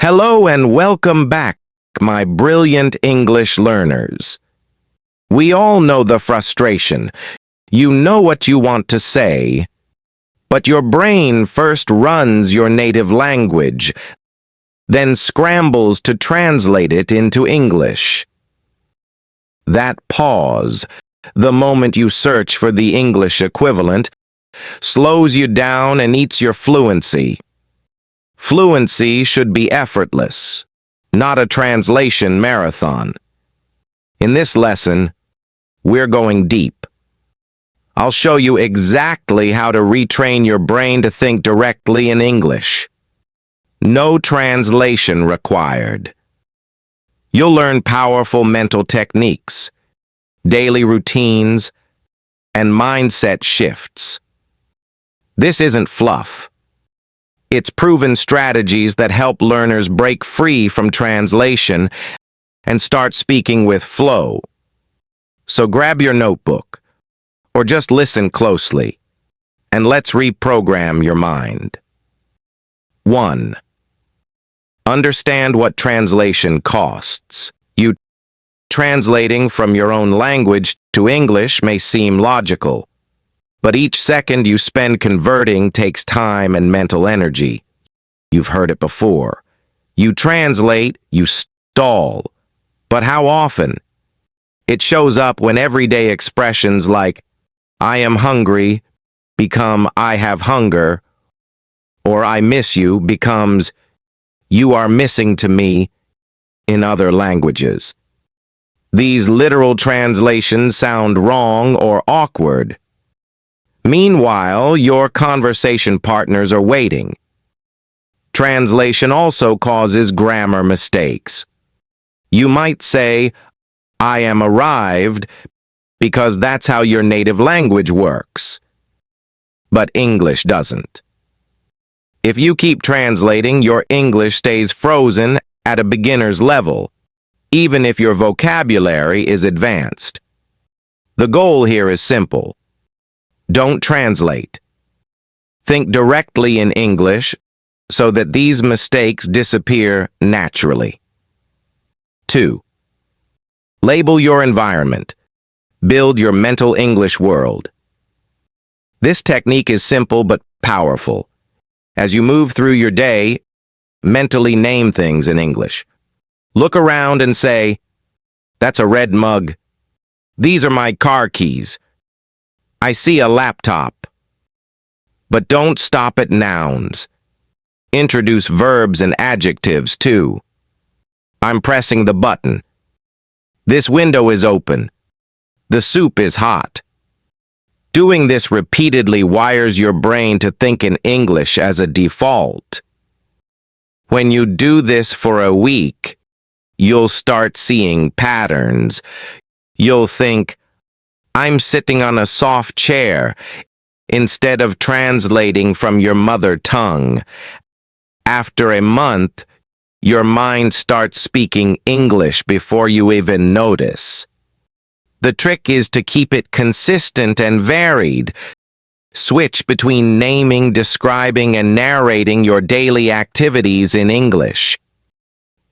Hello and welcome back, my brilliant English learners. We all know the frustration. You know what you want to say, but your brain first runs your native language, then scrambles to translate it into English. That pause, the moment you search for the English equivalent, slows you down and eats your fluency. Fluency should be effortless, not a translation marathon. In this lesson, we're going deep. I'll show you exactly how to retrain your brain to think directly in English. No translation required. You'll learn powerful mental techniques, daily routines, and mindset shifts. This isn't fluff. It's proven strategies that help learners break free from translation and start speaking with flow. So grab your notebook, or just listen closely, and let's reprogram your mind. 1. Understand what translation costs. Translating from your own language to English may seem logical, but each second you spend converting takes time and mental energy. You've heard it before. You translate, you stall. But how often? It shows up when everyday expressions like, I am hungry, become I have hunger, or I miss you becomes, you are missing to me in other languages. These literal translations sound wrong or awkward. Meanwhile, your conversation partners are waiting. Translation also causes grammar mistakes. You might say, I am arrived, because that's how your native language works. But English doesn't. If you keep translating, your English stays frozen at a beginner's level, even if your vocabulary is advanced. The goal here is simple. Don't translate. Think directly in English so that these mistakes disappear naturally. 2. Label your environment. Build your mental English world. This technique is simple but powerful. As you move through your day, mentally name things in English. Look around and say, that's a red mug. These are my car keys. I see a laptop. But don't stop at nouns. Introduce verbs and adjectives too. I'm pressing the button. This window is open. The soup is hot. Doing this repeatedly wires your brain to think in English as a default. When you do this for a week, you'll start seeing patterns. You'll think, I'm sitting on a soft chair, instead of translating from your mother tongue. After a month, your mind starts speaking English before you even notice. The trick is to keep it consistent and varied. Switch between naming, describing, and narrating your daily activities in English.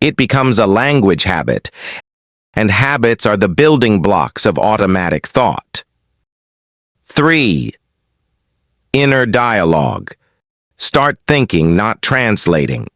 It becomes a language habit, and habits are the building blocks of automatic thought. 3. Inner dialogue. Start thinking, not translating.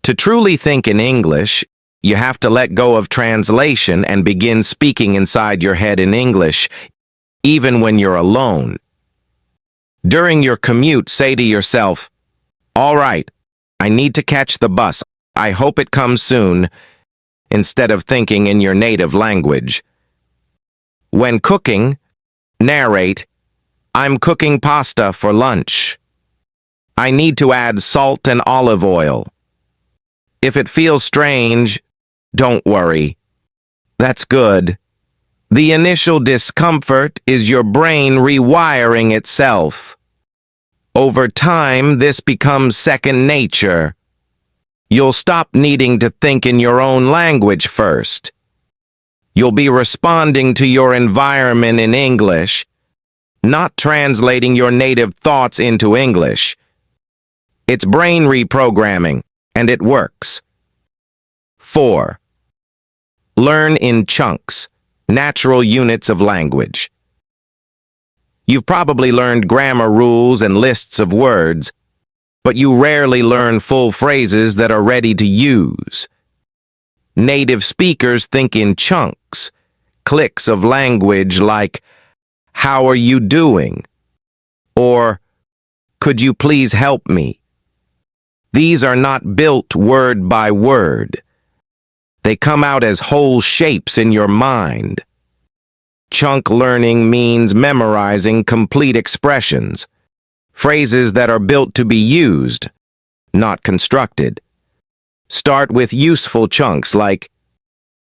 To truly think in English, you have to let go of translation and begin speaking inside your head in English, even when you're alone. During your commute, say to yourself, all right, I need to catch the bus. I hope it comes soon, instead of thinking in your native language. When cooking, narrate, I'm cooking pasta for lunch. I need to add salt and olive oil. If it feels strange, don't worry. That's good. The initial discomfort is your brain rewiring itself. Over time, this becomes second nature. You'll stop needing to think in your own language first. You'll be responding to your environment in English, not translating your native thoughts into English. It's brain reprogramming, and it works. 4. Learn in chunks, natural units of language. You've probably learned grammar rules and lists of words, but you rarely learn full phrases that are ready to use. Native speakers think in chunks, cliques of language like, "How are you doing?" or "Could you please help me?" These are not built word by word. They come out as whole shapes in your mind. Chunk learning means memorizing complete expressions, phrases that are built to be used, not constructed. Start with useful chunks like,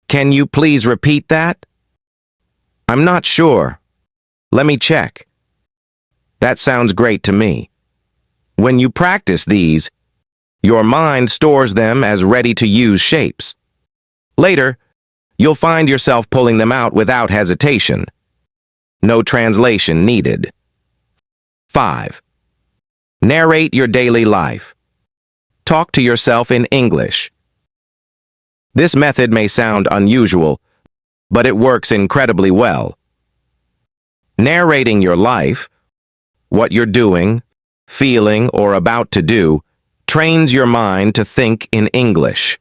"Can you please repeat that?" "I'm not sure. Let me check." That sounds great to me. When you practice these, your mind stores them as ready-to-use shapes. Later, you'll find yourself pulling them out without hesitation. No translation needed. 5. Narrate your daily life. Talk to yourself in English. This method may sound unusual, but it works incredibly well. Narrating your life, what you're doing, feeling, or about to do, trains your mind to think in English.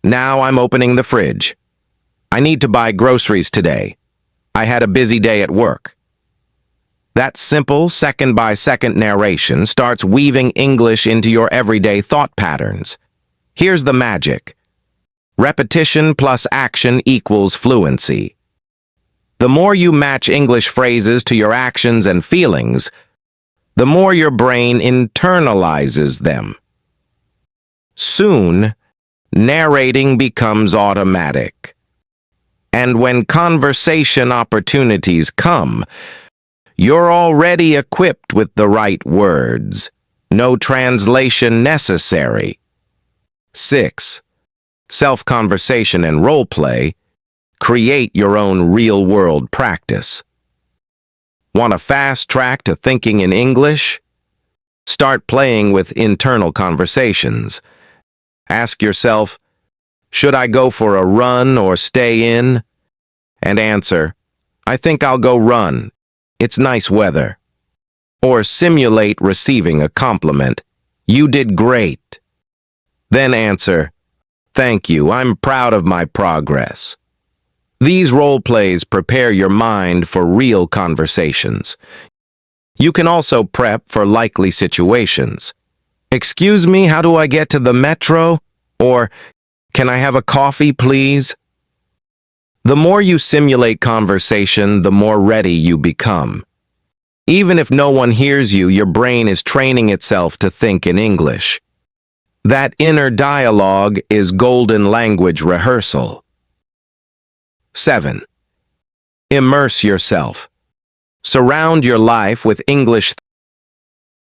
Now I'm opening the fridge. I need to buy groceries today. I had a busy day at work. That simple, second-by-second narration starts weaving English into your everyday thought patterns. Here's the magic. Repetition plus action equals fluency. The more you match English phrases to your actions and feelings, the more your brain internalizes them. Soon, narrating becomes automatic. And when conversation opportunities come, you're already equipped with the right words. No translation necessary. 6. Self-conversation and role-play. Create your own real-world practice. Want a fast track to thinking in English? Start playing with internal conversations. Ask yourself, "Should I go for a run or stay in?" And answer, "I think I'll go run. It's nice weather." Or simulate receiving a compliment. "You did great." Then answer, "Thank you, I'm proud of my progress." These role plays prepare your mind for real conversations. You can also prep for likely situations. "Excuse me, how do I get to the metro?" Or, "Can I have a coffee, please?" The more you simulate conversation, the more ready you become. Even if no one hears you, your brain is training itself to think in English. That inner dialogue is golden language rehearsal. 7. Immerse yourself. Surround your life with English.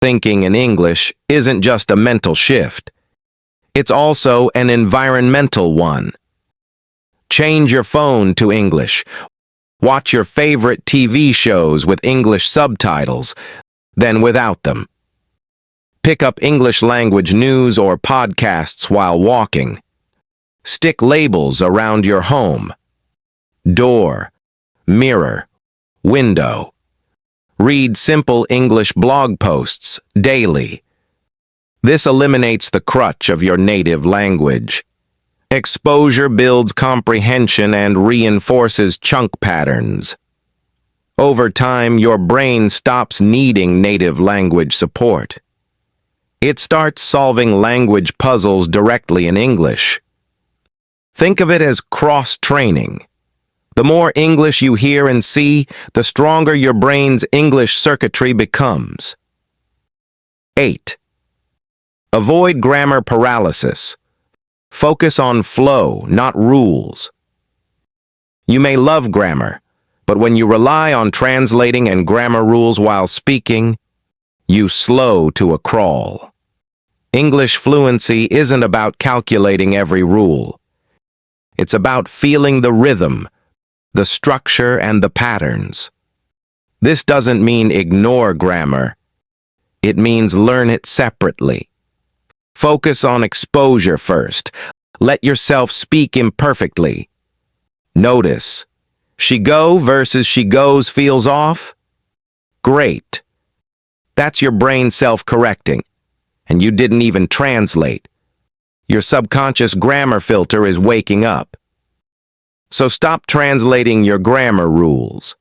Thinking in English isn't just a mental shift. It's also an environmental one. Change your phone to English. Watch your favorite TV shows with English subtitles, then without them. Pick up English language news or podcasts while walking. Stick labels around your home. Door, mirror, window. Read simple English blog posts daily. This eliminates the crutch of your native language. Exposure builds comprehension and reinforces chunk patterns. Over time, your brain stops needing native language support. It starts solving language puzzles directly in English. Think of it as cross-training. The more English you hear and see, the stronger your brain's English circuitry becomes. 8. Avoid grammar paralysis. Focus on flow, not rules. You may love grammar, but when you rely on translating and grammar rules while speaking, you slow to a crawl. English fluency isn't about calculating every rule. It's about feeling the rhythm, the structure, and the patterns. This doesn't mean ignore grammar. It means learn it separately. Focus on exposure first. Let yourself speak imperfectly. Notice, she go versus she goes feels off? Great. That's your brain self-correcting, and you didn't even translate. Your subconscious grammar filter is waking up. So stop translating your grammar rules.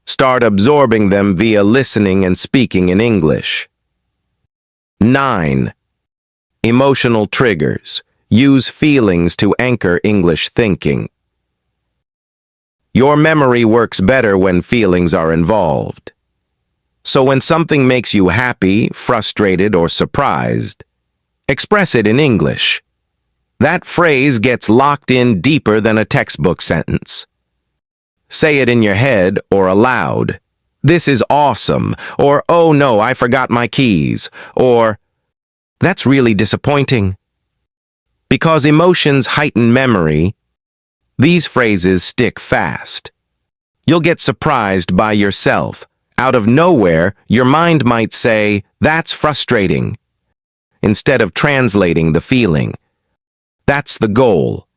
Start absorbing them via listening and speaking in English. 9. Emotional triggers. Use feelings to anchor English thinking. Your memory works better when feelings are involved. So when something makes you happy, frustrated, or surprised, express it in English. That phrase gets locked in deeper than a textbook sentence. Say it in your head or aloud. This is awesome, or oh no, I forgot my keys, or that's really disappointing. Because emotions heighten memory, these phrases stick fast. You'll get surprised by yourself. Out of nowhere, your mind might say, that's frustrating, instead of translating the feeling. That's the goal.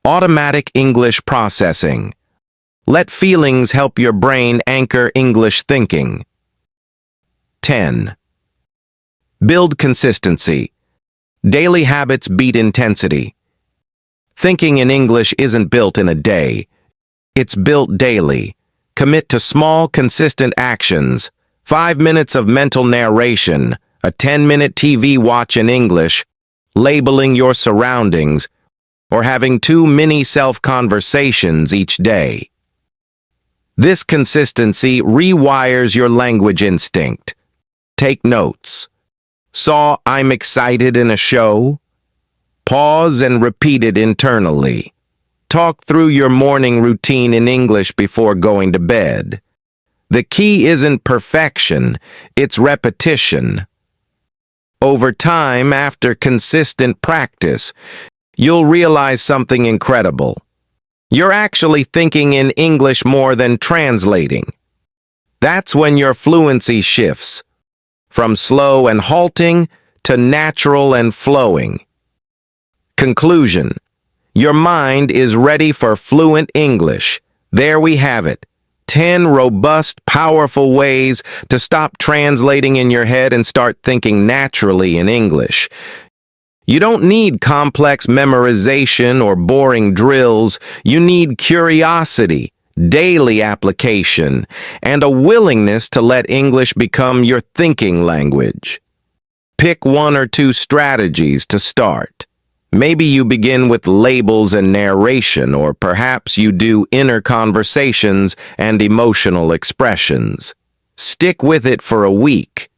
Automatic English processing. Let feelings help your brain anchor English thinking. 10. Build consistency. Daily habits beat intensity. Thinking in English isn't built in a day. It's built daily. Commit to small, consistent actions. 5 minutes of mental narration, a 10-minute TV watch in English, labeling your surroundings, or having 2 mini self-conversations each day. This consistency rewires your language instinct. Take notes. Saw I'm excited in a show? Pause and repeat it internally. Talk through your morning routine in English before going to bed. The key isn't perfection, it's repetition. Over time, after consistent practice, you'll realize something incredible. You're actually thinking in English more than translating. That's when your fluency shifts, from slow and halting to natural and flowing. Conclusion. Your mind is ready for fluent English. There we have it. 10 robust, powerful ways to stop translating in your head and start thinking naturally in English. You don't need complex memorization or boring drills. You need curiosity, daily application, and a willingness to let English become your thinking language. Pick 1 or 2 strategies to start. Maybe you begin with labels and narration, or perhaps you do inner conversations and emotional expressions. Stick with it for a week.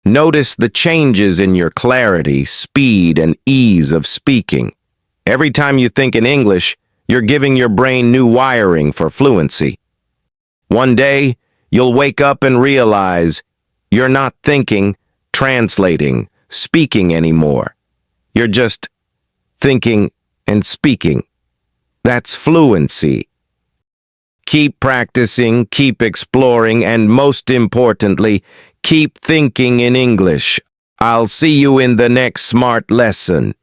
Notice the changes in your clarity, speed, and ease of speaking. Every time you think in English, you're giving your brain new wiring for fluency. One day, you'll wake up and realize you're not thinking, translating, speaking anymore. You're just thinking and speaking. That's fluency. Keep practicing, keep exploring, and most importantly, keep thinking in English. I'll see you in the next smart lesson.